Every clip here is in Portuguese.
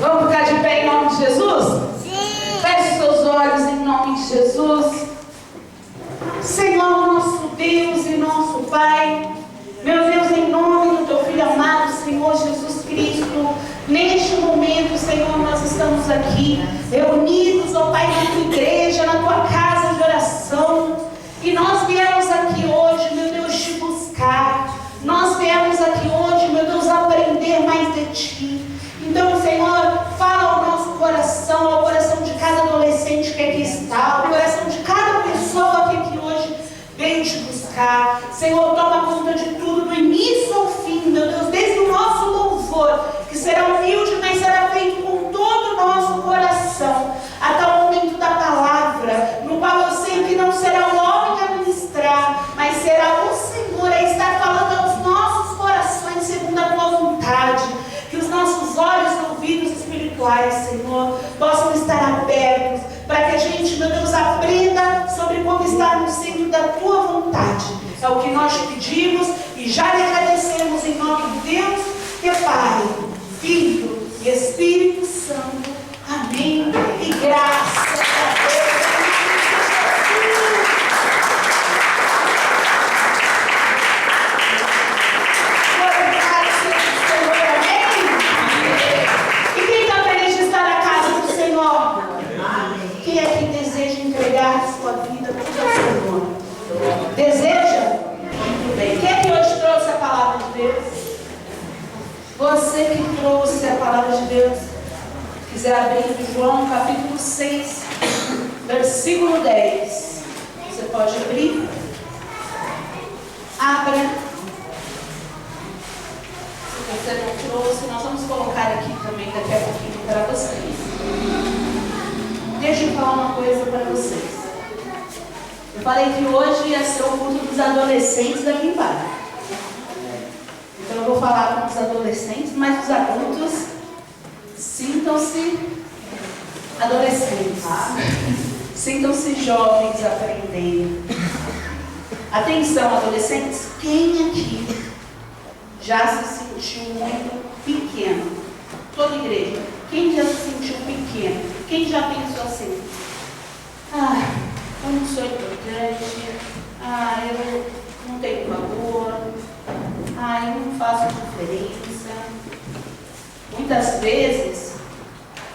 Vamos ficar de pé em nome de Jesus? Sim. Feche seus olhos em nome de Jesus. Senhor, nosso Deus e nosso Pai, meu Deus, em nome do Teu Filho amado, Senhor Jesus Cristo, neste momento, Senhor, nós estamos aqui, reunidos, ó Pai, na Tua igreja, na Tua casa de oração, e nós viemos aqui hoje, meu Deus, te buscar, nós viemos aqui hoje, meu Deus, aprender mais de Ti. Então, Senhor, fala ao nosso coração, ao coração de cada adolescente que aqui está, ao coração de cada pessoa que aqui hoje veio te buscar. Senhor, toma conta de tudo, do início ao fim, meu Deus, desde o nosso louvor, que será humilde, mas será feito com todo o nosso coração, até o momento da palavra, no qual eu sei que não será o homem a ministrar, mas será o Senhor a estar falando aos nossos corações segundo a tua vontade. Que os nossos olhos e ouvidos espirituais, Senhor, possam estar abertos, para que a gente, meu Deus, aprenda sobre como estar no centro da Tua vontade. É o que nós te pedimos e já lhe agradecemos em nome de Deus, que é Pai, Filho e Espírito Santo. Amém. E graças a Deus. Quem é que deseja entregar sua vida tudo ao Senhor? Deseja? Muito bem. Quem é que hoje trouxe a palavra de Deus? Você que trouxe a palavra de Deus. Quiser abrir em João capítulo 6, versículo 10. Você pode abrir. Abra. Se você não trouxe, nós vamos colocar aqui também daqui a pouquinho para vocês. Deixa eu falar uma coisa para vocês. Eu falei que hoje ia ser o culto dos adolescentes aqui embaixo. Então eu vou falar com os adolescentes, mas os adultos sintam-se adolescentes. Sintam-se jovens aprendendo. Atenção, adolescentes, quem aqui já se sentiu muito pequeno? Toda igreja. Quem já se sentiu pequeno? Quem já pensou assim? Eu não sou importante. Eu não tenho valor. Eu não faço diferença. Muitas vezes,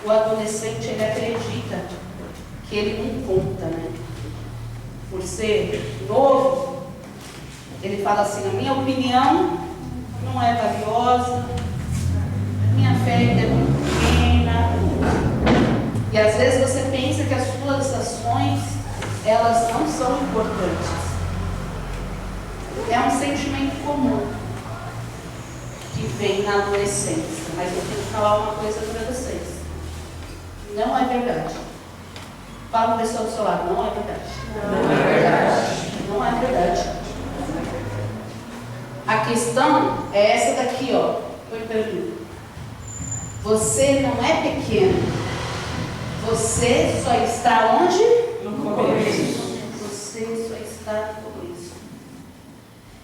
o adolescente, ele acredita que ele não conta, né? Por ser novo, ele fala assim, a minha opinião não é valiosa, a minha fé é muito pequena. E às vezes você pensa que as suas ações, elas não são importantes. É um sentimento comum que vem na adolescência. Mas eu tenho que falar uma coisa para vocês. Não é verdade. Fala para a pessoa do seu lado, não é verdade. Não é verdade. Não é verdade. A questão é essa daqui, ó. Foi pergunta. Você não é pequeno. Você só está onde? No começo. Você só está no começo.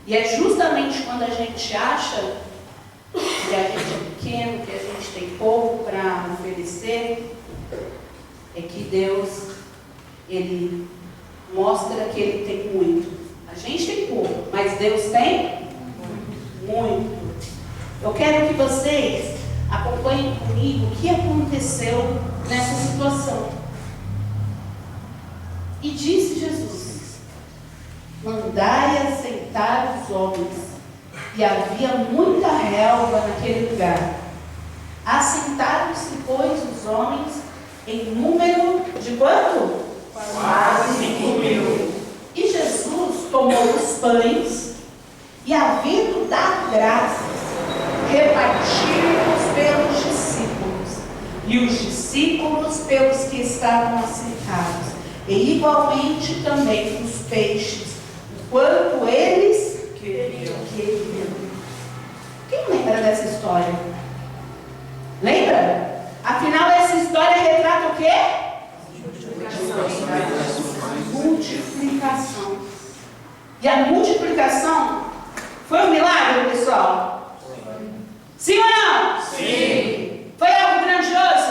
E é justamente quando a gente acha que a gente é pequeno, que a gente tem pouco para oferecer, é que Deus, Ele mostra que Ele tem muito. A gente tem pouco, mas Deus tem muito. Eu quero que vocês acompanhem comigo o que aconteceu nessa situação. E disse Jesus: mandai assentar os homens. E havia muita relva naquele lugar. Assentaram-se, pois, os homens em número de quanto? Quase 5.000. E Jesus tomou os pães e, havendo dado graças, repartiu-os pelos discípulos, e os discípulos pelos que estavam assentados, e igualmente também os peixes, quanto eles queriam. Quem lembra dessa história? Lembra? Afinal, essa história retrata o quê? Multiplicação. E a multiplicação foi um milagre, pessoal? Sim ou não? Sim. Foi algo grandioso?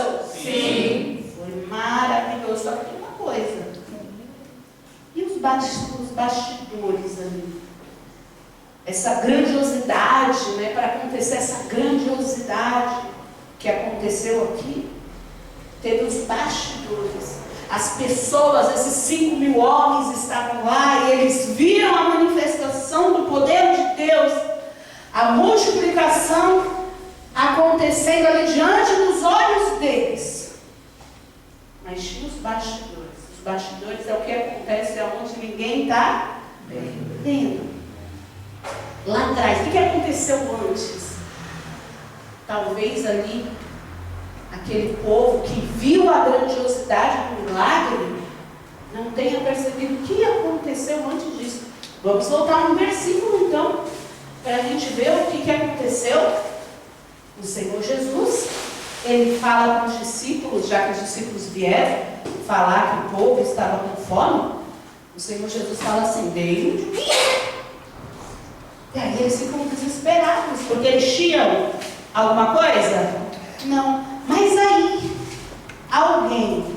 essa grandiosidade, né, para acontecer essa grandiosidade que aconteceu aqui, teve os bastidores. As pessoas, esses 5.000 homens estavam lá e eles viram a manifestação do poder de Deus, a multiplicação acontecendo ali diante dos olhos deles. Mas tinha os bastidores. Os bastidores é o que acontece onde ninguém está vendo. Lá atrás, o que aconteceu antes? Talvez ali, aquele povo que viu a grandiosidade do milagre, não tenha percebido o que aconteceu antes disso. Vamos voltar no versículo então, para a gente ver o que aconteceu. O Senhor Jesus, ele fala com os discípulos, já que os discípulos vieram falar que o povo estava com fome, o Senhor Jesus fala assim: dei-lhe de comer. E aí eles ficam desesperados, porque eles tinham alguma coisa? Não. Mas aí, alguém,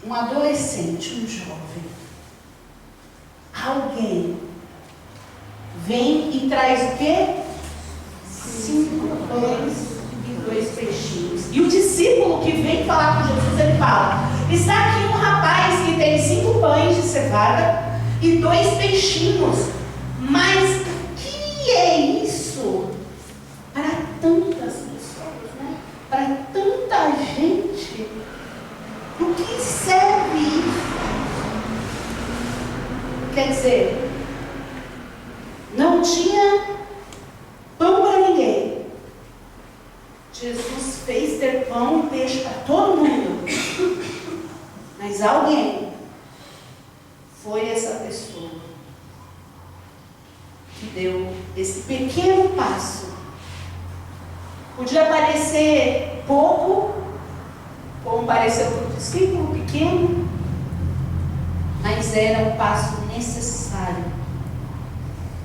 um adolescente, um jovem, alguém vem e traz o quê? 5 pães e 2 peixinhos. E o discípulo que vem falar com Jesus, ele fala: está aqui um rapaz que tem 5 pães de cevada e 2 peixinhos. Mas o que é isso para tantas pessoas, né? Para tanta gente? O que serve isso? Quer dizer, não tinha pão para ninguém. Jesus fez ter pão e peixe para todo mundo. Mas alguém foi essa pessoa que deu esse pequeno passo. Podia parecer pouco, como pareceu para o discípulo pequeno, mas era o passo necessário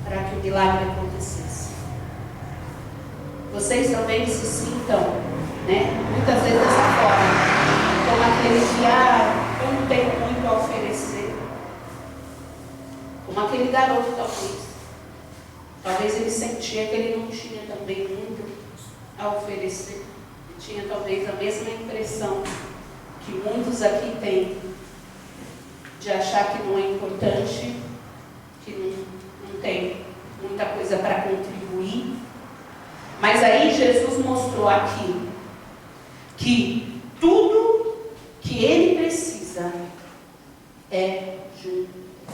para que o milagre acontecesse. Vocês também se sintam, né, muitas vezes dessa forma, como aquele que, eu não tenho muito a oferecer, como aquele garoto talvez. Talvez ele sentia que ele não tinha também muito a oferecer. Ele tinha talvez a mesma impressão que muitos aqui têm, de achar que não é importante, que não tem muita coisa para contribuir. Mas aí Jesus mostrou aqui que tudo que ele precisa é de um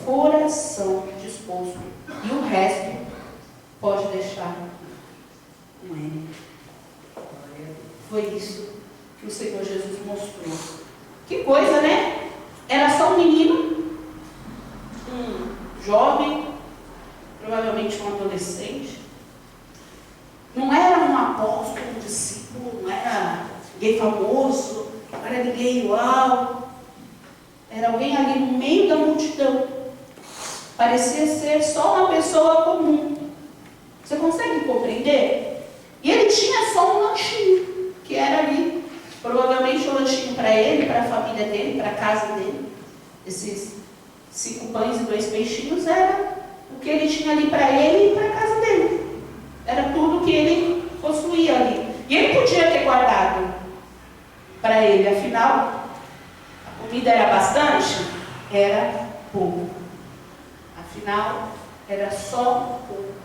coração disposto, e o resto pode deixar com ele. Foi isso que o Senhor Jesus mostrou. Que coisa, né? Era só um menino, um jovem, provavelmente um adolescente. Não era um apóstolo, um discípulo, não era ninguém famoso, não era ninguém uau. Era alguém ali no meio da multidão. Parecia ser só uma pessoa comum. Você consegue compreender? E ele tinha só um lanchinho, que era ali, provavelmente um lanchinho para ele, para a família dele, para a casa dele. Esses 5 pães e 2 peixinhos era o que ele tinha ali para ele e para a casa dele. Era tudo que ele possuía ali. E ele podia ter guardado para ele, afinal, a comida era bastante? Era pouco. Afinal, era só pouco.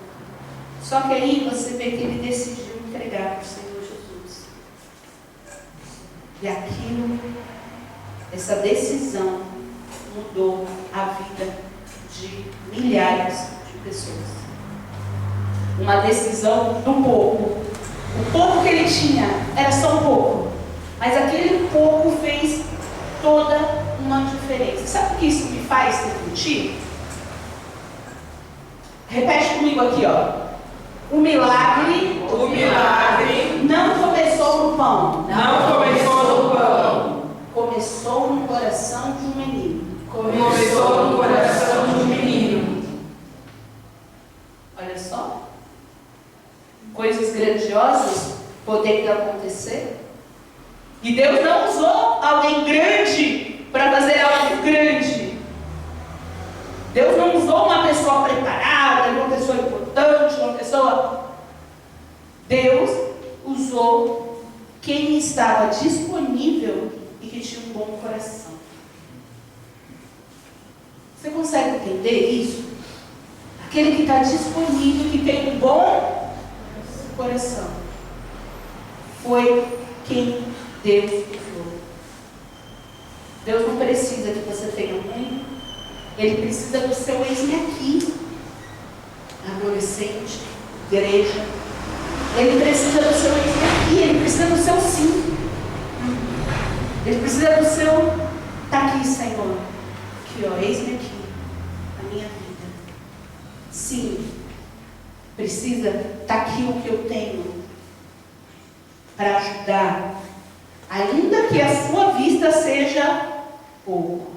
Só que aí você vê que ele decidiu entregar para o Senhor Jesus. E aquilo, essa decisão, mudou a vida de milhares de pessoas. Uma decisão do pouco. O pouco que ele tinha era só um pouco. Mas aquele pouco fez toda uma diferença. Sabe o que isso me faz refletir? Repete comigo aqui, ó. O milagre não começou no pão. Começou no coração de um menino. Olha só. Coisas grandiosas podendo acontecer. E Deus não usou alguém grande para fazer algo grande. Deus não usou uma pessoa preparada, pessoa? Deus usou quem estava disponível e que tinha um bom coração. Você consegue entender isso? Aquele que está disponível, que tem um bom coração. Foi quem Deus usou. Deus não precisa que você tenha muito. Ele precisa do seu eis-me aqui. Adolescente, igreja. Ele precisa do seu eis-me aqui. Ele precisa do seu sim. Ele precisa do seu, está aqui, Senhor. Aqui, ó, eis-me aqui. A minha vida. Sim. Precisa, está aqui o que eu tenho para ajudar. Ainda que a sua vista seja pouco.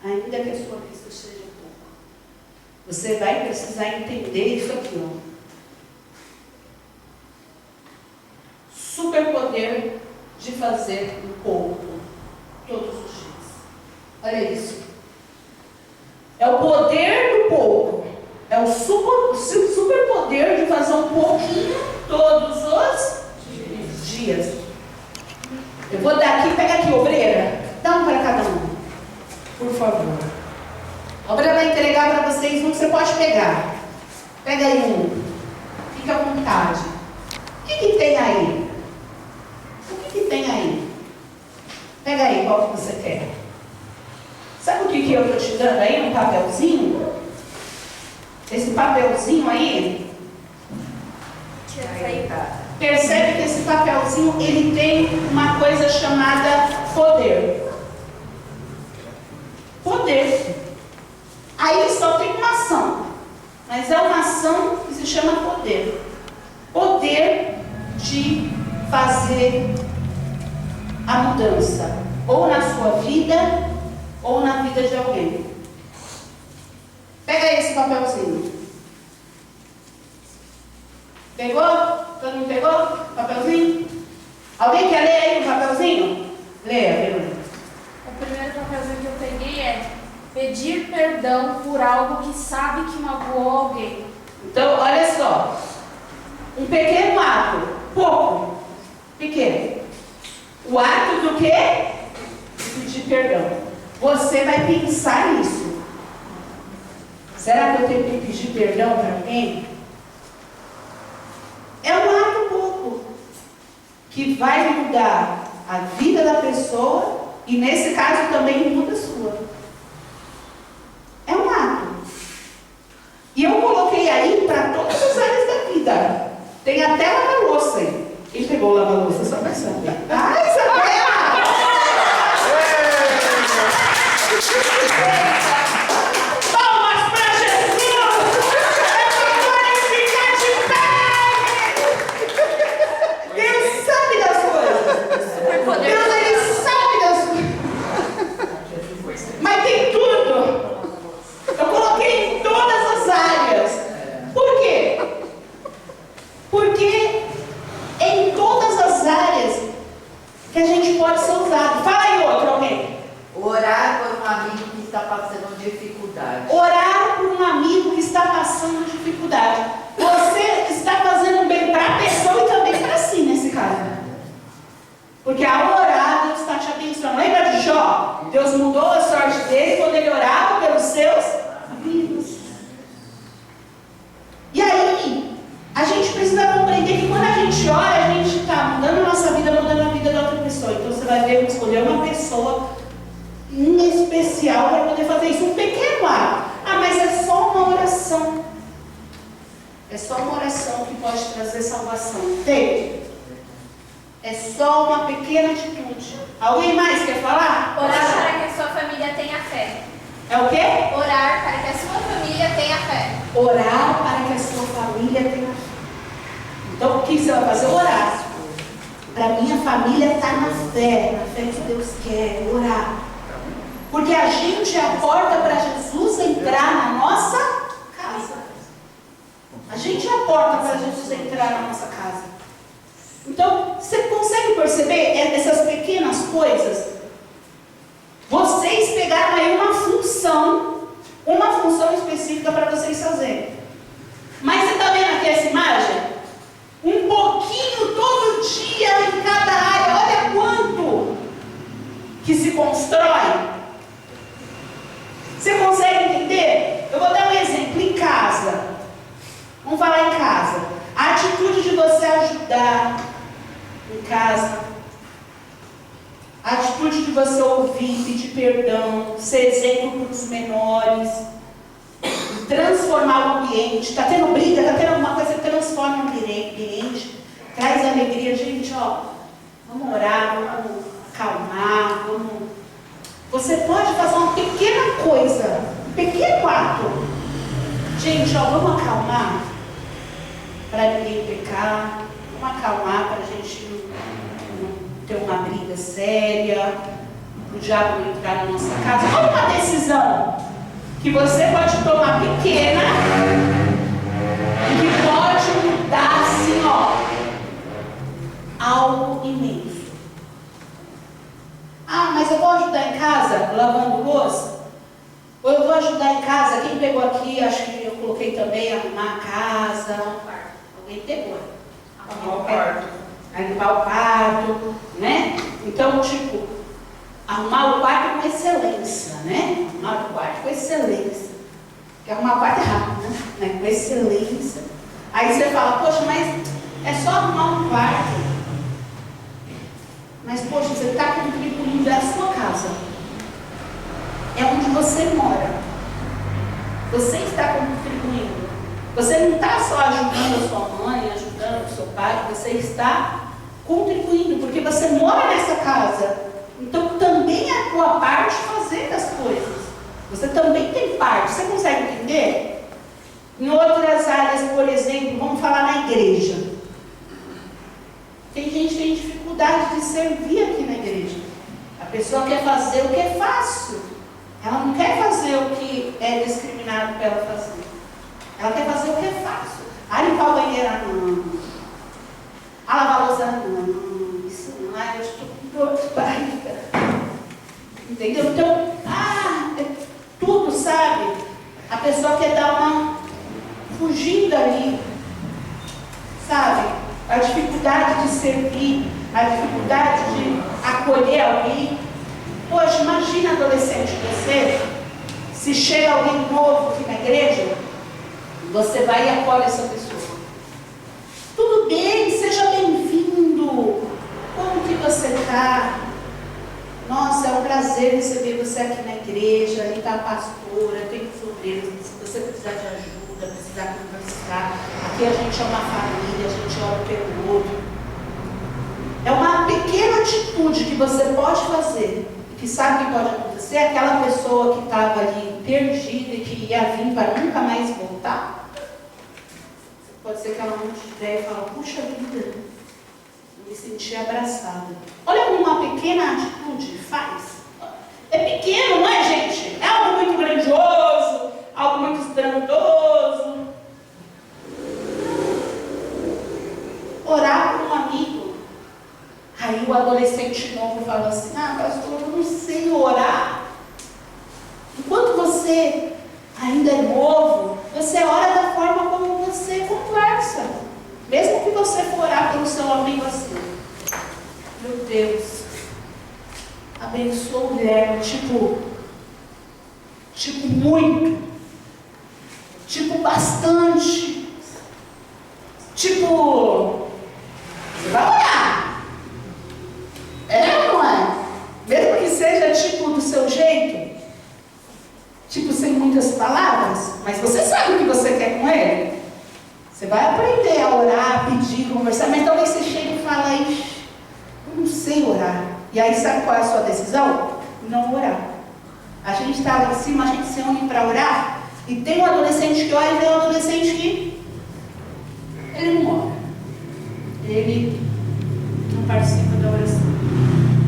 Ainda que a sua vista seja pouco. Você vai precisar entender isso aqui, ó. Superpoder de fazer um pouco todos os dias. Olha isso. É o poder do pouco. É o superpoder de fazer um pouquinho todos os dias. Eu vou dar aqui, pega aqui, obreira. Dá um para cada um, por favor. A obreira vai entregar para vocês um que você pode pegar. Pega aí um. Fique à vontade. O que tem aí? O que tem aí? Pega aí, qual que você quer? Sabe o que eu estou te dando aí? Um papelzinho? Esse papelzinho aí, percebe que esse papelzinho, ele tem uma coisa chamada poder. Poder. Aí só tem uma ação, mas é uma ação que se chama poder. Poder de fazer a mudança, ou na sua vida, ou na vida de alguém. Pega aí esse papelzinho. Pegou? Todo mundo pegou? Papelzinho? Alguém quer ler aí o papelzinho? Leia, Verônica. O primeiro papelzinho que eu peguei é pedir perdão por algo que sabe que magoou alguém. Então, olha só. Um pequeno ato. Pouco. Pequeno. O ato do quê? De pedir perdão. Você vai pensar nisso. Será que eu tenho que pedir perdão para alguém? É um ato pouco que vai mudar a vida da pessoa e nesse caso também muda a sua. É um ato. E eu coloquei aí para todas as áreas da vida. Tem até lava-louça aí. Quem pegou o lava-louça só para saber? Ai, Isabela! Que a gente pode ser usado. Fala aí outro, alguém. Orar por um amigo que está passando dificuldade. Orar por um amigo que está passando dificuldade. Você está fazendo bem para a pessoa e também para si, nesse caso. Porque ao orar, Deus está te abençoando. Lembra de Jó? Deus mudou a sorte dele quando ele orava pelos seus amigos. E aí, a gente precisa compreender que quando a gente ora, a gente está mudando a nossa vida, mudando a vida da outra pessoa. Então você vai ver, escolher uma pessoa em especial para poder fazer isso. Um pequeno ato. Ah, mas é só uma oração. É só uma oração que pode trazer salvação. Entende? É só uma pequena atitude. Alguém mais quer falar? Orar para que a sua família tenha fé. É o quê? Orar para que a sua família tenha fé. Orar para que a sua família tenha fé. Então o que você vai fazer? Orar. Para minha família estar na fé que Deus quer, orar. Porque a gente é a porta para Jesus entrar na nossa casa. A gente é a porta para Jesus entrar na nossa casa. Então, você consegue perceber essas pequenas coisas? Vocês pegaram aí uma função específica para vocês fazerem. Mas você está vendo aqui essa imagem? ajudar em casa, a atitude de você ouvir, pedir perdão, ser exemplo para os menores, transformar o ambiente. Está tendo briga, está tendo alguma coisa, transforma o ambiente, traz alegria. Gente, vamos orar, vamos acalmar, vamos... Você pode fazer uma pequena coisa, um pequeno ato. Gente, vamos acalmar para ninguém pecar, vamos acalmar para a gente não ter uma briga séria, para o diabo não entrar na nossa casa. Olha uma decisão que você pode tomar pequena e que pode mudar assim, algo imenso. Mas eu vou ajudar em casa lavando louça? Ou eu vou ajudar em casa? Quem pegou aqui, acho que eu coloquei também, arrumar a casa. Alguém pegou. Arrumar o quarto. Limpar o quarto, né? Então, arrumar o quarto com excelência, né? Arrumar o quarto com excelência. Porque arrumar o quarto é rápido, né? Com excelência. Aí você fala, poxa, mas é só arrumar um quarto. Mas, poxa, você está contribuindo, é a sua casa. É onde você mora. Você está contribuindo. Você não está só ajudando a sua mãe, ajudando o seu pai, você está contribuindo, porque você mora nessa casa. Então, também é a tua parte fazer as coisas. Você também tem parte. Você consegue entender? Em outras áreas, por exemplo, vamos falar na igreja. Tem gente que tem dificuldade de servir aqui na igreja. A pessoa quer fazer o que é fácil. Ela não quer fazer o que é discriminado para ela fazer. Ela quer fazer o que é fácil. Limpar o banheiro, não. Lavar a louça, não. Isso não. Eu estou com dor de barriga. Entendeu? Então, é tudo, sabe? A pessoa quer dar uma fugida ali. Sabe? A dificuldade de servir, a dificuldade de acolher alguém. Poxa, imagina adolescente você, se chega alguém novo aqui na igreja, você vai e acolhe essa pessoa. Tudo bem, seja bem-vindo. Como que você está? Nossa, é um prazer receber você aqui na igreja, ali está a pastora, tem os obreiros, se você precisar de ajuda, precisar conversar, aqui a gente é uma família, a gente ora pelo outro. É uma pequena atitude que você pode fazer, que sabe que pode acontecer, aquela pessoa que estava ali perdida e que ia vir para nunca mais voltar. Pode ser que ela não tiver e fala, puxa vida, eu me senti abraçada. Olha como uma pequena atitude faz. É pequeno, não é, gente? É algo muito grandioso, algo muito estrondoso. Orar por um amigo. Aí o adolescente novo fala assim, pastor, eu não sei orar. Enquanto você ainda é novo, você ora da forma como você conversa. Mesmo que você for orar pelo seu amigo assim, meu Deus, abençoa o Guilherme, tipo muito, tipo bastante, tipo, você vai orar, ou não é? Mesmo que seja tipo do seu jeito, tipo sem muitas palavras, mas você sabe o que você quer com ele. Você vai aprender a orar, a pedir, conversar, mas talvez você chegue e fale, eu não sei orar. E aí sabe qual é a sua decisão? Não orar. A gente está lá em cima, a gente se une para orar, e tem um adolescente que ora e tem um adolescente que ele não ora. Ele não participa da oração.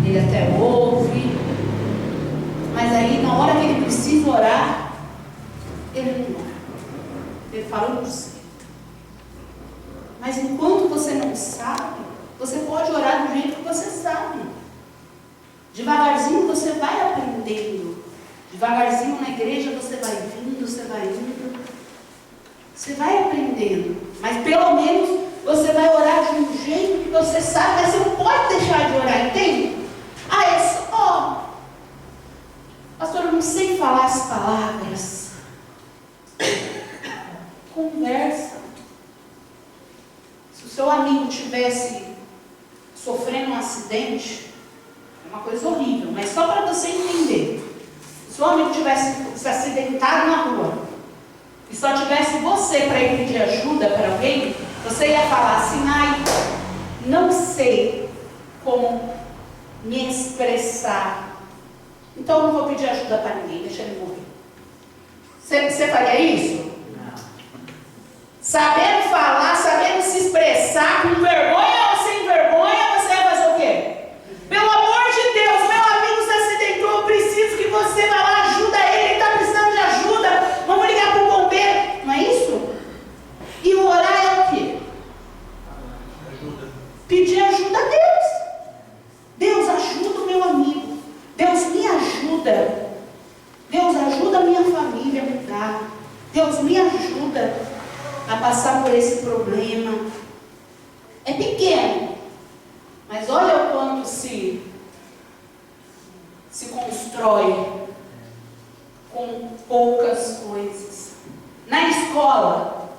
Ele até ouve, mas aí na hora que ele precisa orar, ele não ora. Ele fala, eu não sei. Mas enquanto você não sabe, você pode orar do jeito que você sabe. Devagarzinho você vai aprendendo. Devagarzinho na igreja você vai vindo, você vai indo. Você vai aprendendo. Mas pelo menos você vai orar de um jeito que você sabe, mas você não pode deixar de orar, entende? Pastor, eu não sei falar as palavras. Conversa. Se o seu amigo estiver estivesse sofrendo um acidente, é uma coisa horrível, mas só para você entender. Se o homem tivesse se acidentado na rua e só tivesse você para ir pedir ajuda para alguém, você ia falar assim: ai, não sei como me expressar, então eu não vou pedir ajuda para ninguém, deixa ele morrer. Você faria isso? Não. Sabendo falar, sabendo se expressar, com vergonha ou sem vergonha, você ia fazer o quê? Pelo amor de Deus, meu amigo se acidentou, eu preciso que você vá lá, ajuda ele está precisando de ajuda, vamos ligar para o bombeiro. Não é isso? E o orar é o quê? Ajuda. Pedir ajuda a Deus. Deus, ajuda o meu amigo. Deus, me ajuda. Deus, ajuda a minha família a mudar. Deus, me ajuda a passar por esse problema. É pequeno, mas olha o quanto se constrói com poucas coisas. Na escola,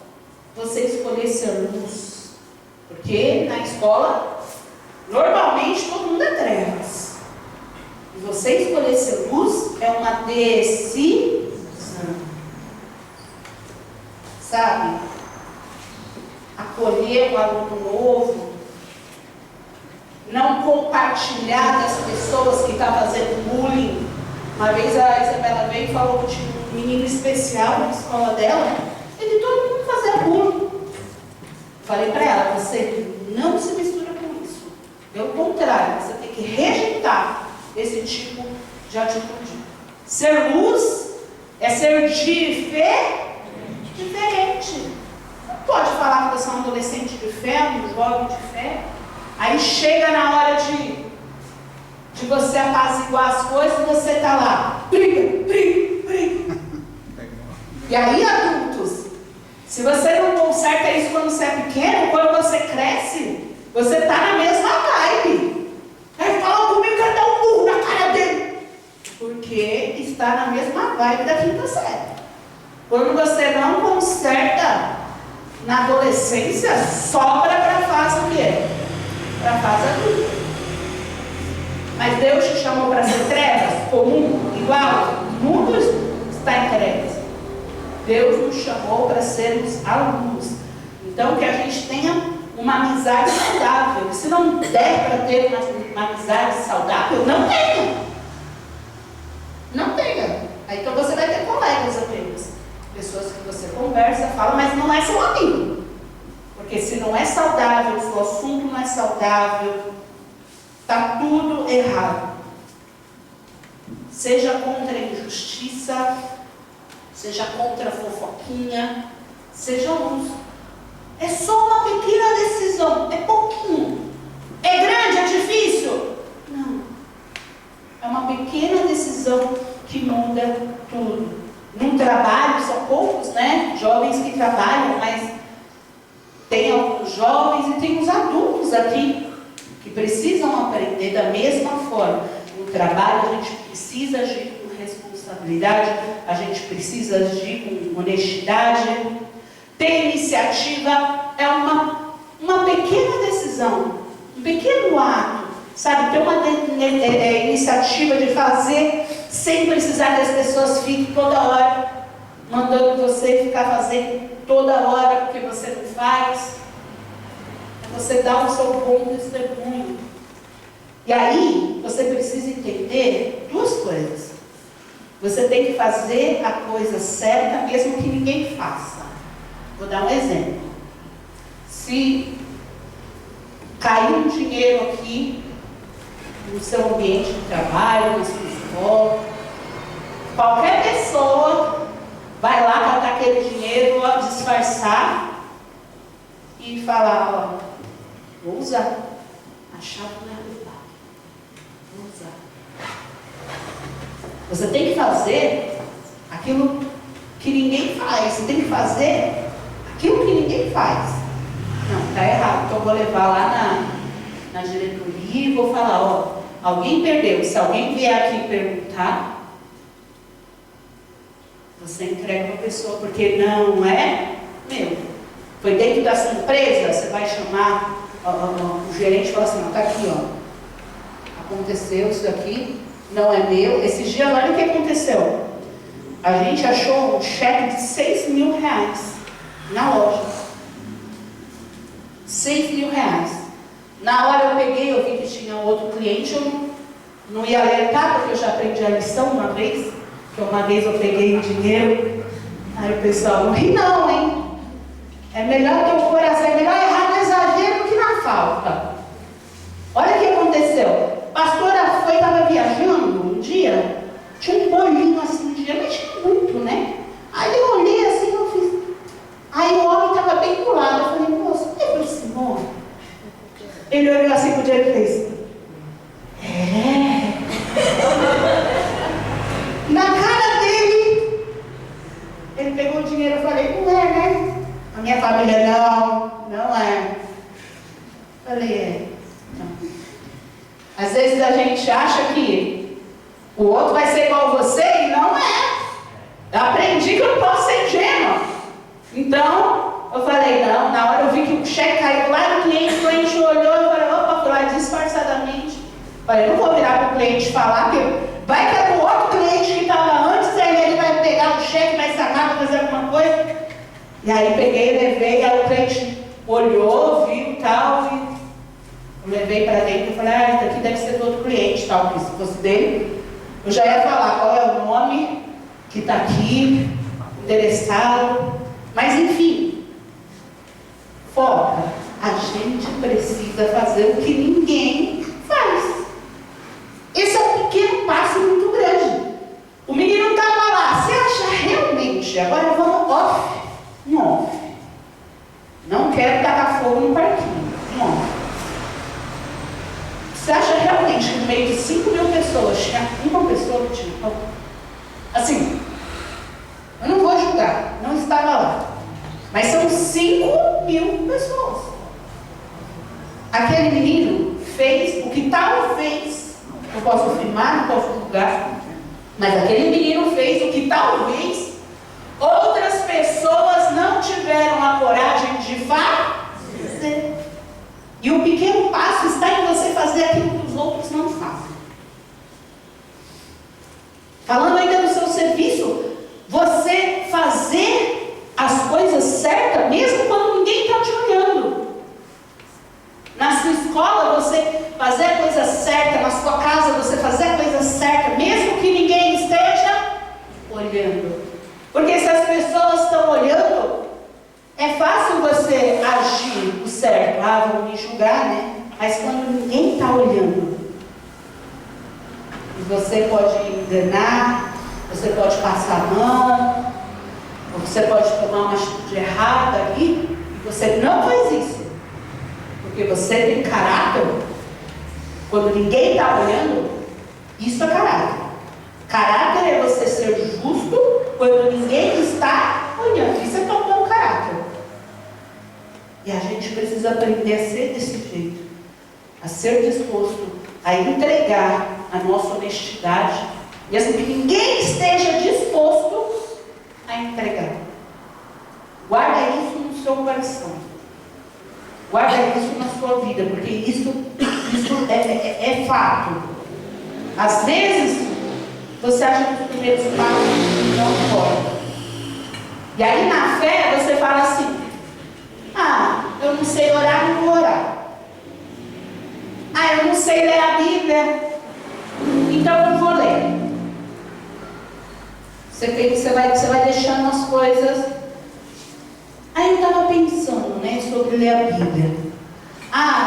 você escolher ser luz, porque na escola, normalmente todo mundo é trevas. E você escolher ser luz é uma decisão. Sabe? Acolher um aluno novo, não compartilhar das pessoas que estão fazendo bullying. Uma vez a Isabela veio e falou que tinha um menino especial na escola dela, e todo mundo fazia bullying. Falei para ela: você não se mistura com isso. Pelo contrário, você tem que rejeitar esse tipo de atitude. Ser luz é ser diferente. Não pode falar que você é um adolescente de fé, um jovem de fé. Aí chega na hora de você apaziguar as coisas, você está lá, briga. E aí, adultos, se você não conserta isso quando você é pequeno, quando você cresce, você está na mesma vibe. Aí fala comigo, quero dar um burro na cara dele, porque está na mesma vibe da quinta série. Quando você não conserta na adolescência, sobra para a fase o quê? Para a fase adulta. Mas Deus te chamou para ser trevas, comum, igual. O mundo está em trevas. Deus nos chamou para sermos a luz. Então que a gente tenha uma amizade saudável. Se não der para ter uma amizade saudável, não tenha. Não tenha. Aí então você vai ter colegas apenas. Pessoas que você conversa, fala, mas não é seu amigo. Porque se não é saudável, se o assunto não é saudável, está tudo errado. Seja contra a injustiça, seja contra a fofoquinha, seja luz. É só uma pequena decisão, é pouquinho. É grande, é difícil? Não. É uma pequena decisão que muda tudo. No trabalho, são poucos, né, jovens que trabalham, mas tem alguns jovens e tem os adultos aqui que precisam aprender da mesma forma. No trabalho, a gente precisa agir com responsabilidade, a gente precisa agir com honestidade. Ter iniciativa é uma pequena decisão, um pequeno ato, sabe? Ter uma iniciativa de fazer sem precisar que as pessoas fiquem toda hora mandando você ficar fazendo toda hora porque você não faz. É você dar o seu bom testemunho. E aí, você precisa entender duas coisas. Você tem que fazer a coisa certa mesmo que ninguém faça. Vou dar um exemplo. Se cair um dinheiro aqui no seu ambiente de trabalho, na sua escola, qualquer pessoa vai lá catar aquele dinheiro, disfarçar e falar: ó, vou usar. A chave não é do pai. Vou usar. Você tem que fazer aquilo que ninguém faz. Você tem que fazer aquilo que ninguém faz. Não, está errado. Então eu vou levar lá na diretoria e vou falar: ó, alguém perdeu. Se alguém vier aqui perguntar, você entrega para a pessoa, porque não é meu. Foi dentro da sua empresa, você vai chamar o gerente fala assim, tá aqui, aconteceu isso aqui, não é meu. Esse dia, olha o que aconteceu. A gente achou um cheque de 6 mil reais na loja. 6 mil reais. Na hora eu peguei, eu vi que tinha outro cliente, eu não ia alertar, porque eu já aprendi a lição uma vez, que uma vez eu peguei o dinheiro, aí o pessoal, não ri não, hein? É melhor ter o coração, é melhor errar no exagero do que na falta. Olha o que aconteceu. A pastora estava viajando um dia, tinha um bolinho assim um dia, mas tinha muito, né? Aí eu olhei assim, eu fiz. Aí o homem estava bem do lado, eu falei, moço, você aproximou? Ele olhou assim pro dia e fez. Na cara dele, ele pegou o dinheiro e falei, não é, né? A minha família, não é. Falei, não. Às vezes a gente acha que o outro vai ser igual a você e não é. Eu aprendi que eu não posso ser ingênua. Então, eu falei, não. Na hora eu vi que o cheque caiu lá no cliente, o cliente olhou e falei, opa, fui lá disfarçadamente. Falei, não vou virar para o cliente falar, porque vai que é do outro cliente que estava antes, aí ele vai pegar o cheque, vai sacar, vai fazer alguma coisa. E aí peguei, levei, aí o cliente olhou, viu e tal, e eu levei para dentro e falei, isso aqui deve ser do outro cliente, tal, porque se fosse dele, eu já ia falar qual é o nome que está aqui, interessado, mas enfim, foca, a gente precisa fazer o que ninguém faz. Esse é um pequeno passo muito grande. O menino estava lá, você acha realmente, agora vamos off, não quero tacar fogo no parquinho, Você acha realmente que no meio de 5 mil pessoas tinha uma pessoa que tinha? Assim, eu não vou julgar, não estava lá. Mas são 5 mil pessoas. Aquele menino fez o que talvez, não posso afirmar, não posso julgar, mas aquele menino fez o que talvez outras pessoas não tiveram a coragem de fazer. E o pequeno passo está em você fazer aquilo que os outros não fazem. Falando ainda do seu serviço, você fazer as coisas certas, mesmo quando ninguém está te olhando. Na sua escola, você fazer a coisa certa, na sua casa, você fazer a coisa certa, mesmo que ninguém esteja olhando. Porque se as pessoas estão olhando, é fácil você agir o certo. Vão me julgar, né? Mas quando ninguém está olhando, você pode enganar, você pode passar a mão, ou você pode tomar uma atitude errada ali, e você não faz isso. Porque você tem caráter, quando ninguém está olhando, isso é caráter. Caráter é você ser justo quando ninguém está olhando. Isso é tão bom caráter. E a gente precisa aprender a ser desse jeito. A ser disposto a entregar a nossa honestidade, mesmo que ninguém esteja disposto a entregar. Guarda isso no seu coração. Guarda isso na sua vida, porque isso é fato. Às vezes, você acha que os primeiros passos não importam. E aí na fé você fala assim, eu não sei orar, não vou orar. Eu não sei ler a Bíblia, então eu vou ler. Você vai deixando as coisas. Aí eu estava pensando, sobre ler a Bíblia.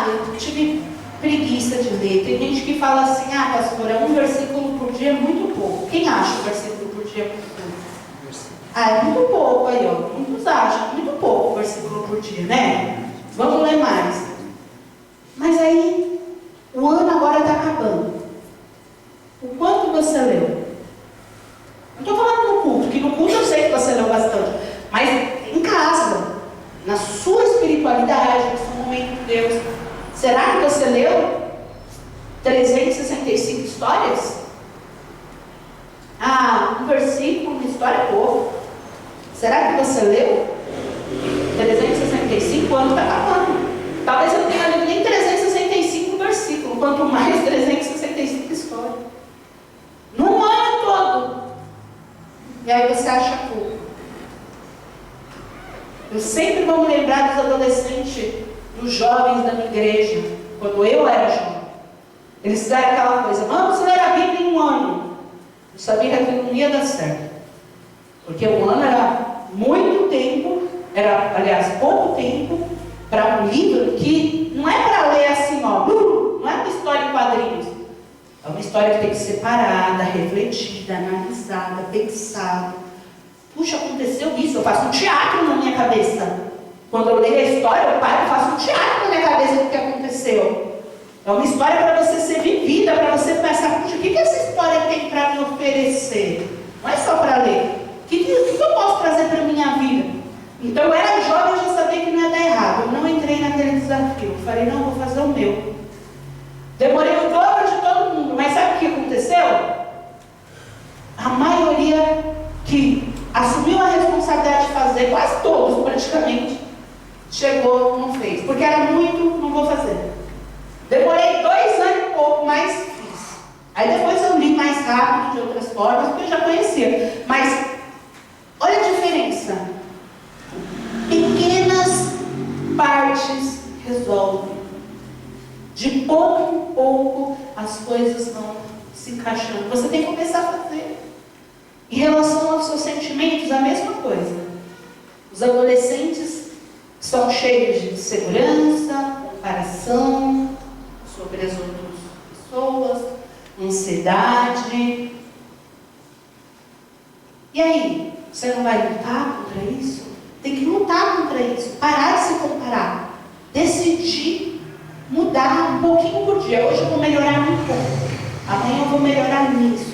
Eu tive preguiça de ler. Tem gente que fala assim, pastora, um versículo por dia é muito pouco. Quem acha um versículo por dia é muito pouco? É muito pouco aí, ó. Muitos acham muito pouco versículo por dia, né? Vamos ler mais. Mas aí, o ano agora está acabando. O quanto você leu? Não estou falando no culto, que no culto eu sei que você leu bastante. Mas em casa, na sua espiritualidade, no seu momento de Deus, será que você leu 365 histórias? Um versículo, uma história é pouco. Será que você leu 365? O ano está acabando. Talvez eu não tenha lido nem quanto mais 365 histórias. Num ano todo. E aí você acha pouco. Eu sempre vou me lembrar dos adolescentes, dos jovens da minha igreja, quando eu era jovem. Eles fizeram aquela coisa, vamos ler a Bíblia em um ano. Eu sabia que aquilo não ia dar certo. Porque um ano era muito tempo, era, aliás, pouco tempo, para um livro que não é para ler assim, ó, não é uma história em quadrinhos. É uma história que tem que ser parada, refletida, analisada, pensada. Puxa, aconteceu isso, eu faço um teatro na minha cabeça. Quando eu leio a história, eu paro e faço um teatro na minha cabeça do que aconteceu. É uma história para você ser vivida, para você pensar, puxa, o que essa história tem para me oferecer? Não é só para ler. O que eu posso trazer para a minha vida? Então eu era jovem, eu já sabia que não ia dar errado. Eu não entrei naquele desafio. Eu falei, não, vou fazer o meu. Demorei o dobro de todo mundo, mas sabe o que aconteceu? A maioria que assumiu a responsabilidade de fazer, quase todos praticamente, chegou, não fez. Porque era muito, não vou fazer. Demorei 2 anos e pouco, mas fiz. Aí depois eu li mais rápido, de outras formas, porque eu já conhecia. Mas, olha a diferença. Pequenas partes resolvem. De pouco em pouco, as coisas vão se encaixando. Você tem que começar a fazer. Em relação aos seus sentimentos, a mesma coisa. Os adolescentes são cheios de insegurança, comparação sobre as outras pessoas, ansiedade. E aí, você não vai lutar contra isso? Tem que lutar contra isso, parar de se comparar, decidir mudar um pouquinho por dia. Hoje eu vou melhorar um pouco, amanhã eu vou melhorar nisso.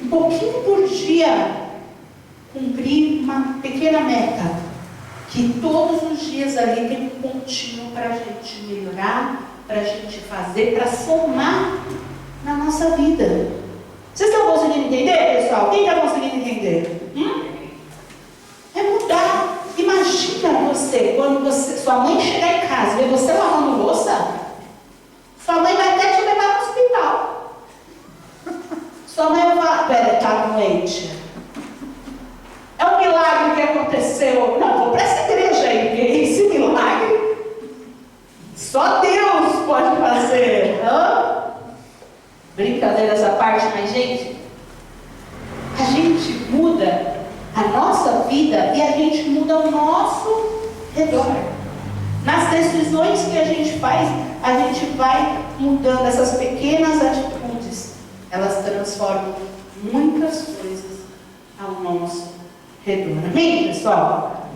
Um pouquinho por dia, cumprir uma pequena meta, que todos os dias ali tem um pontinho para a gente melhorar, para a gente fazer, para somar na nossa vida. Vocês estão conseguindo entender, pessoal? Quem está conseguindo entender? É mudar. Imagina você, quando sua mãe chegar em casa e ver você lavando louça, sua mãe vai até te levar no hospital. Sua mãe vai falar, pera, tá doente. É um milagre que aconteceu. Não, vou para essa igreja aí, porque esse milagre só Deus pode fazer. Brincadeira essa parte, mas gente, a gente muda a nossa vida e a gente muda o nosso redor. Nas decisões que a gente faz, a gente vai mudando essas pequenas atitudes. Elas transformam muitas coisas ao nosso redor. Amém, pessoal?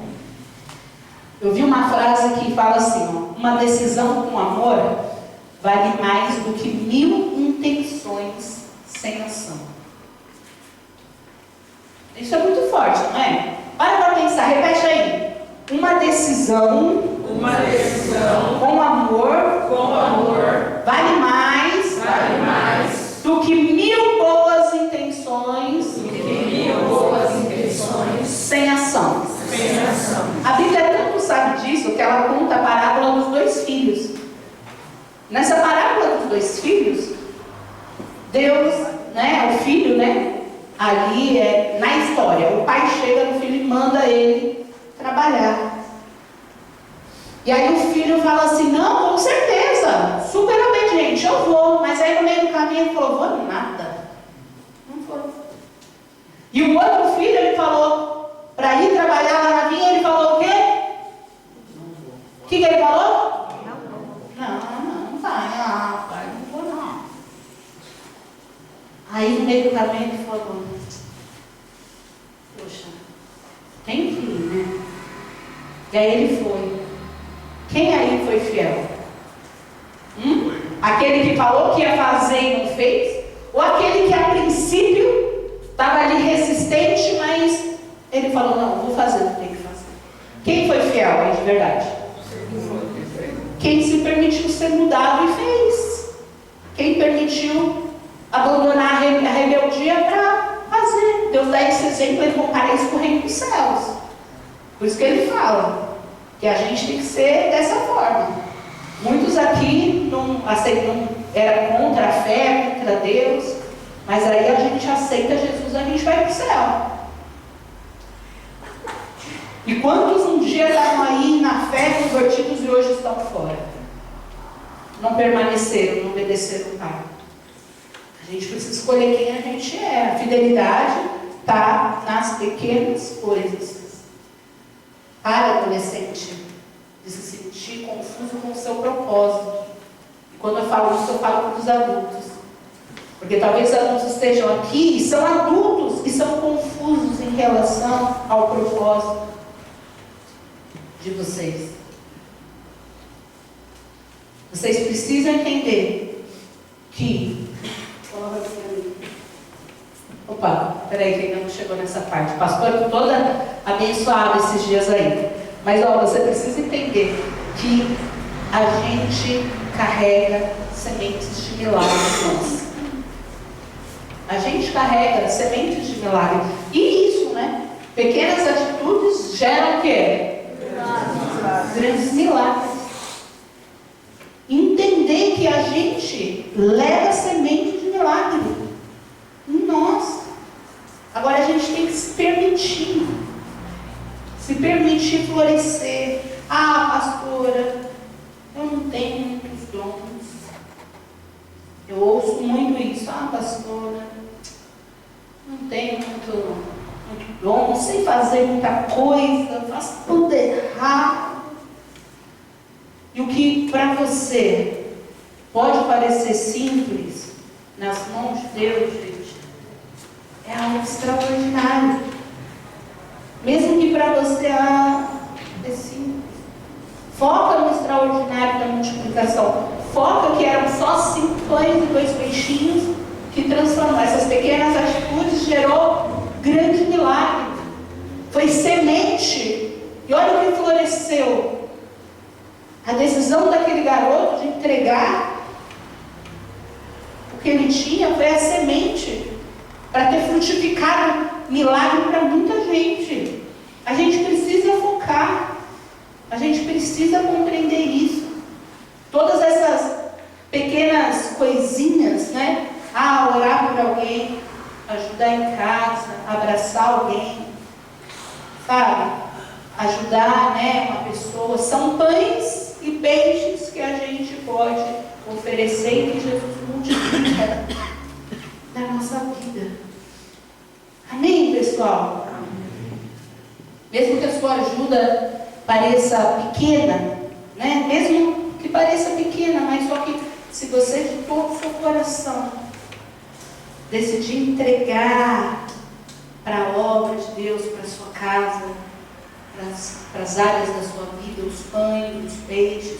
Eu vi uma frase que fala assim, ó, uma decisão com amor vale mais do que 1000 intenções sem ação. Isso é muito forte, não é? Para pensar, repete aí. Uma decisão com amor vale mais do que 1000 boas intenções sem ação. A Bíblia tanto sabe disso que ela conta a parábola dos 2 filhos. Nessa parábola dos 2 filhos, Deus, o filho, ali na história, o pai chega no filho e manda ele trabalhar. E aí o filho fala assim, não, com certeza, super obediente, eu vou. Mas aí no meio do caminho ele falou, vou nada. Não foi. E o outro filho, ele falou, para ir trabalhar lá na vinha, ele falou o quê? O que ele falou? Não vai, pai, não vou não. Aí no meio do caminho ele falou, poxa, tem que ir, né? E aí ele foi. Quem aí foi fiel? Aquele que falou que ia fazer e não fez? Ou aquele que a princípio estava ali resistente, mas ele falou, não, vou fazer o que tem que fazer. Quem foi fiel aí de verdade? Quem se permitiu ser mudado e fez. Quem permitiu abandonar a rebeldia para fazer. Deus dá esse exemplo e compara isso com o reino dos céus. Por isso que ele fala que a gente tem que ser dessa forma. Muitos aqui não era contra a fé, contra Deus, mas aí a gente aceita Jesus, a gente vai para o céu. E quantos um dia estavam aí na fé, convertidos e hoje estão fora? Não permaneceram, não obedeceram o Pai. A gente precisa escolher quem a gente é. A fidelidade está nas pequenas coisas. Para, adolescente, de se sentir confuso com o seu propósito. E quando eu falo isso, eu falo para os adultos. Porque talvez os adultos estejam aqui e são adultos e são confusos em relação ao propósito de vocês. Vocês precisam entender que... Opa, peraí que ainda não chegou nessa parte. O pastor é toda abençoada esses dias aí. Mas você precisa entender que a gente carrega sementes de milagre em nós. A gente carrega sementes de milagre. E isso, né? Pequenas atitudes geram o quê? Grandes milagres. Entender que a gente leva semente de milagre em nós. Agora a gente tem que se permitir. Se permitir florescer. Ah, pastora, eu não tenho muitos dons. Eu ouço muito isso. Ah, pastora, não tenho muito dom, não sei fazer muita coisa, faço tudo errado. E o que para você pode parecer simples, nas mãos de Deus, gente, é algo extraordinário. Mesmo que para você é simples. Foca no extraordinário da multiplicação. Foca que eram só 5 pães e 2 peixinhos que transformou. Essas pequenas atitudes gerou grande milagre. Foi semente. E olha o que floresceu. A decisão daquele garoto de entregar o que ele tinha foi a semente para ter frutificado milagre para muita gente. A gente precisa focar. A gente precisa compreender isso. Todas essas pequenas coisinhas, né? Orar por alguém, ajudar em casa, abraçar alguém, sabe? Ajudar, né, uma pessoa. São pães e peixes que a gente pode oferecer e que Jesus multiplica na nossa vida. Amém, pessoal? Mesmo que a sua ajuda pareça pequena, né? Mesmo que pareça pequena, mas só que se você de todo o seu coração decidir entregar para a obra de Deus, para a sua casa, para as áreas da sua vida, os pães, os peixes,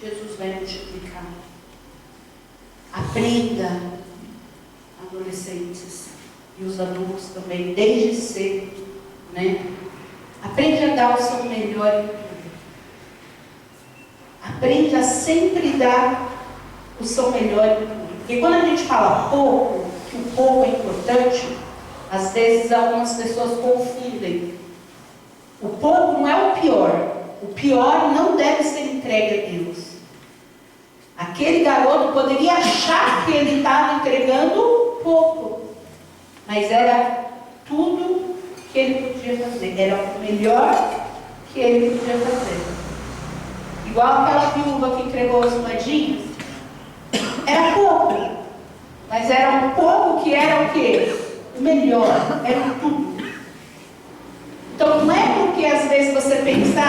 Jesus vai multiplicar. Aprenda, adolescentes e os adultos também, desde cedo, né? Aprende a dar o seu melhor em tudo. Aprende a sempre dar o seu melhor em tudo. Porque quando a gente fala pouco, que o pouco é importante, às vezes algumas pessoas confundem. O pouco não é o pior. O pior não deve ser entregue a Deus. Aquele garoto poderia achar que ele estava entregando pouco, mas era tudo que ele podia fazer. Era o melhor que ele podia fazer. Igual aquela viúva que entregou as moedinhas. Era pouco, mas era um pouco que era o quê? O melhor, era tudo. Então não é porque às vezes você pensa,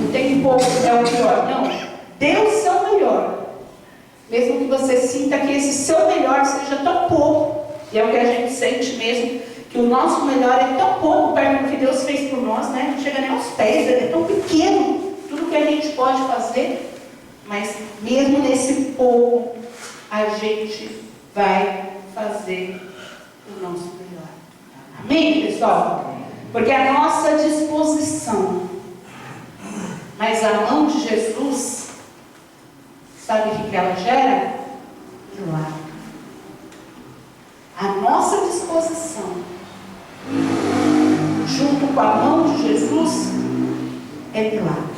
eu tenho pouco, é o pior. Não, Deus é o melhor. Mesmo que você sinta que esse seu melhor seja tão pouco, e é o que a gente sente mesmo, que o nosso melhor é tão pouco perto do que Deus fez por nós, né? Não chega nem aos pés, é tão pequeno tudo que a gente pode fazer, mas mesmo nesse pouco, a gente vai fazer o nosso melhor. Amém, pessoal? Porque a nossa disposição, mas a mão de Jesus, sabe o que ela gera? Milagre. A nossa disposição, junto com a mão de Jesus, é milagre.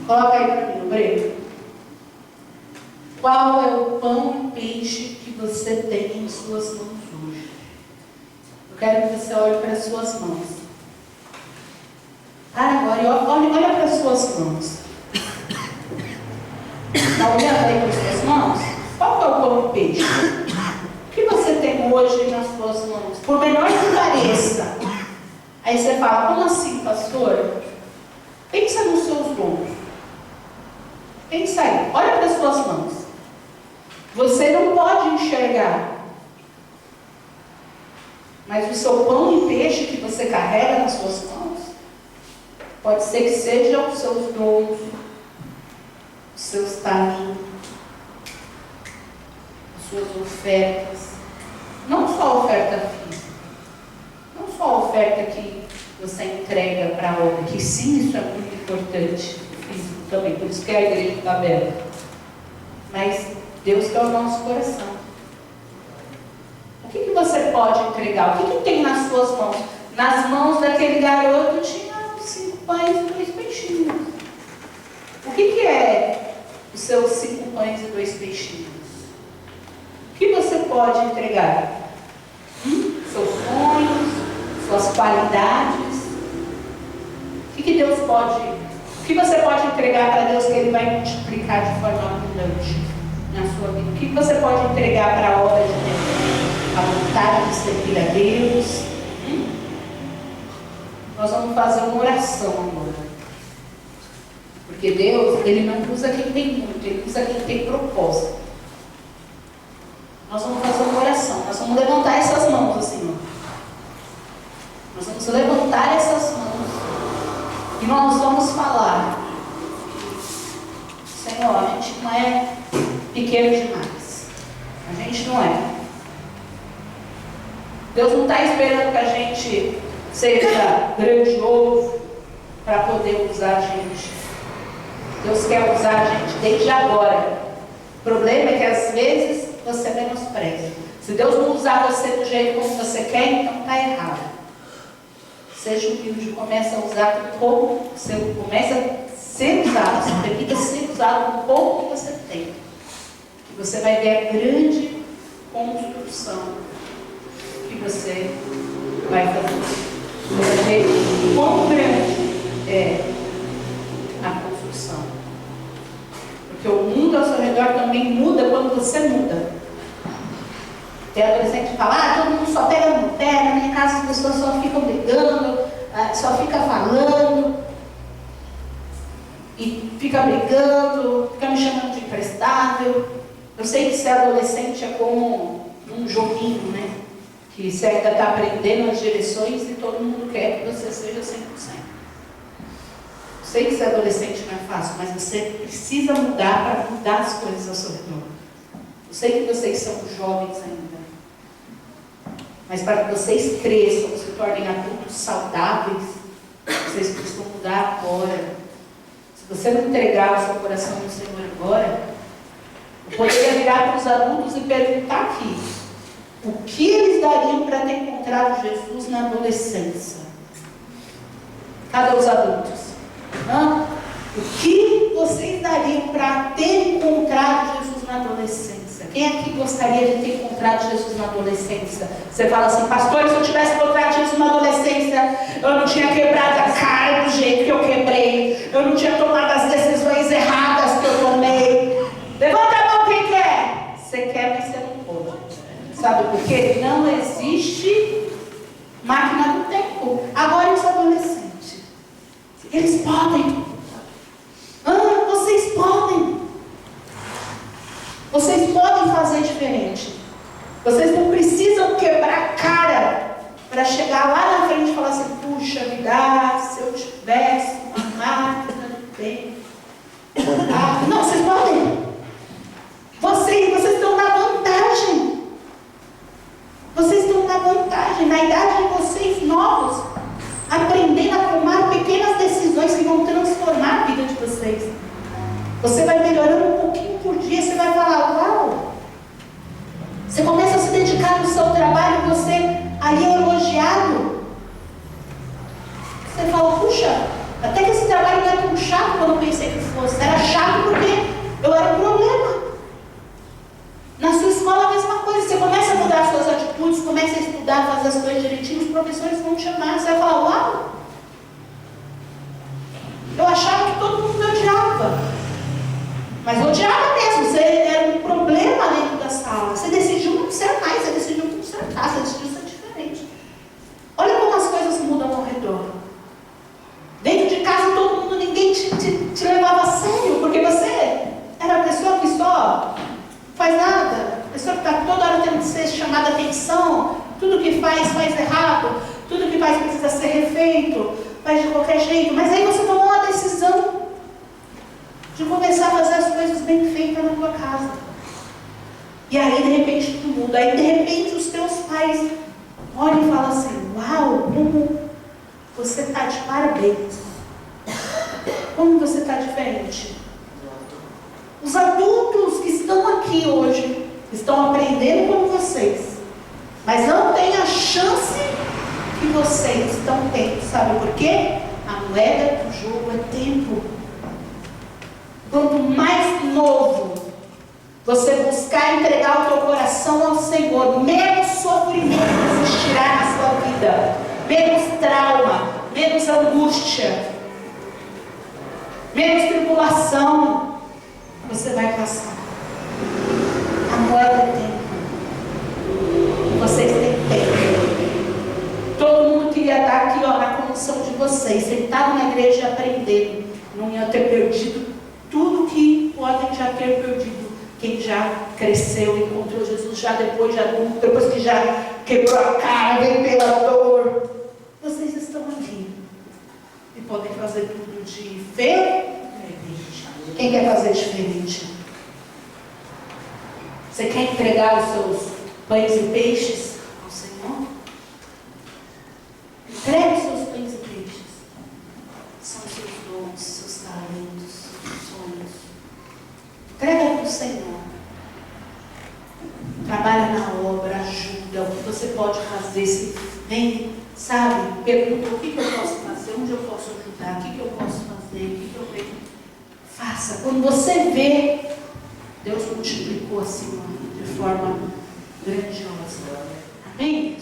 Coloca aí para mim no breve. Qual é o pão e peixe que você tem em suas mãos hoje? Eu quero que você olhe para as suas mãos. Para agora e olha para as suas mãos. Está olhando aí para as suas mãos? Qual é o pão e peixe? O que você tem hoje nas suas mãos? Por menor que pareça. Aí você fala, como assim, pastor? Pensa nos seus dons. Pensa aí, olha para as suas mãos. Você não pode enxergar. Mas o seu pão e peixe que você carrega nas suas mãos, pode ser que sejam os seus dons, os seus talentos, as suas ofertas. Não só a oferta física, não só a oferta que você entrega para a obra, que sim, isso é muito importante, físico também, por isso que a igreja está aberta. Mas Deus quer o nosso coração. O que você pode entregar? O que tem nas suas mãos? Nas mãos daquele garoto tinha 5 pães e 2 peixinhos. O que é os seus 5 pães e 2 peixinhos? O que você pode entregar? Seus sonhos, suas qualidades. O que Deus pode? O que você pode entregar para Deus que Ele vai multiplicar de forma abundante na sua vida? O que você pode entregar para a obra de Deus? A vontade de servir a Deus. Nós vamos fazer uma oração agora. Porque Deus, Ele não usa quem tem muito, Ele usa quem tem propósito. Nós vamos fazer uma oração. Nós vamos levantar essas mãos assim, ó. Nós vamos levantar essas mãos. E nós vamos falar. Senhor, a gente não é pequeno demais. A gente não é. Deus não está esperando que a gente seja grandioso para poder usar a gente. Deus quer usar a gente desde agora. O problema é que às vezes você menospreza. Se Deus não usar você do jeito como você quer, então está errado. Seja humilde, comece a usar com pouco, você comece a ser usado, você permita ser usado com pouco que você tem. Que você vai ver a grande construção que você vai fazer. Você vai ver quão grande é a construção. Porque o mundo ao seu redor também muda quando você muda. Tem adolescente que fala, todo mundo só pega no pé, na minha casa as pessoas só ficam brigando, só fica falando, e fica brigando, fica me chamando de imprestável. Eu sei que ser adolescente é como um joguinho, né? Que você ainda está aprendendo as direções e todo mundo quer que você seja 100%. Eu sei que ser adolescente não é fácil, mas você precisa mudar para mudar as coisas ao seu redor. Eu sei que vocês são jovens ainda. Mas para que vocês cresçam, se tornem adultos saudáveis, vocês precisam mudar agora. Se você não entregar o seu coração no Senhor agora, eu poderia virar para os adultos e perguntar aqui, o que eles dariam para ter encontrado Jesus na adolescência? Cadê os adultos? O que vocês dariam para ter encontrado Jesus na adolescência? Quem aqui gostaria de ter encontrado Jesus na adolescência? Você fala assim, pastor, se eu tivesse encontrado Jesus na adolescência, eu não tinha quebrado a cara do jeito que eu quebrei, eu não tinha tomado as decisões erradas que eu tomei. Levanta a mão quem quer. Você quer, mas você não pode. Sabe por quê? Não existe máquina do tempo. Agora os adolescentes, eles podem. Vocês podem. Vocês podem fazer diferente. Vocês não precisam quebrar a cara para chegar lá na frente e falar assim, puxa vida, se eu tivesse uma máquina do tempo. Não, vocês podem. Vocês estão na vantagem. Vocês estão na vantagem. Na idade de vocês novos, aprendendo a tomar pequenas decisões que vão transformar a vida de vocês. Você vai melhorando um pouquinho por dia, você vai falar, uau! Você começa a se dedicar no seu trabalho, você ali é elogiado. Você fala, puxa, até que esse trabalho não é tão chato quando eu pensei que fosse. Era chato porque eu era um problema. mudar suas atitudes, comece a estudar, fazer as coisas direitinho, os professores vão te chamar. Você vai falar, uau! Eu achava que todo mundo me odiava. Mas odiava mesmo, você era um problema dentro da sala. Você decidiu não ser mais, você decidiu consertar, você decidiu ser diferente. Olha como as coisas mudam ao redor. Dentro de casa todo mundo, ninguém te levava a sério, porque você era a pessoa que só faz nada, a pessoa que está toda hora tendo que ser chamada a atenção, tudo que faz errado, tudo que faz precisa ser refeito, faz de qualquer jeito. Mas aí você tomou uma decisão de começar a fazer as coisas bem feitas na tua casa. E aí de repente tudo muda. Aí de repente os teus pais olham e falam assim, uau, como você está de parabéns. Como você está diferente. Os adultos que estão aqui hoje estão aprendendo como vocês, mas não têm a chance que vocês estão tendo. Sabe por quê? A moeda do jogo é tempo. Quanto mais novo você buscar entregar o teu coração ao Senhor, menos sofrimento existirá na sua vida, menos trauma, menos angústia, menos tribulação você vai passar. A moeda é tempo. Vocês têm tempo. Todo mundo queria estar aqui, ó, na condição de vocês, sentado na igreja e aprendendo. Não ia ter perdido tudo que podem já ter perdido. Quem já cresceu, encontrou Jesus já depois de adulto, depois que já quebrou a cara, veio pela dor. Vocês estão aqui e podem fazer tudo diferente. Quem quer fazer diferente? Você quer entregar os seus pães e peixes ao Senhor? Entregue os seus pães e peixes. São os seus dons, seus talentos, seus sonhos. Entrega para o Senhor. Trabalha na obra, ajuda. O que você pode fazer? Se vem, sabe? Pergunta o que eu posso fazer, onde eu posso ajudar, o que eu posso fazer, o que eu tenho. Faça. Quando você vê, Deus multiplicou assim de forma grandiosa. Amém?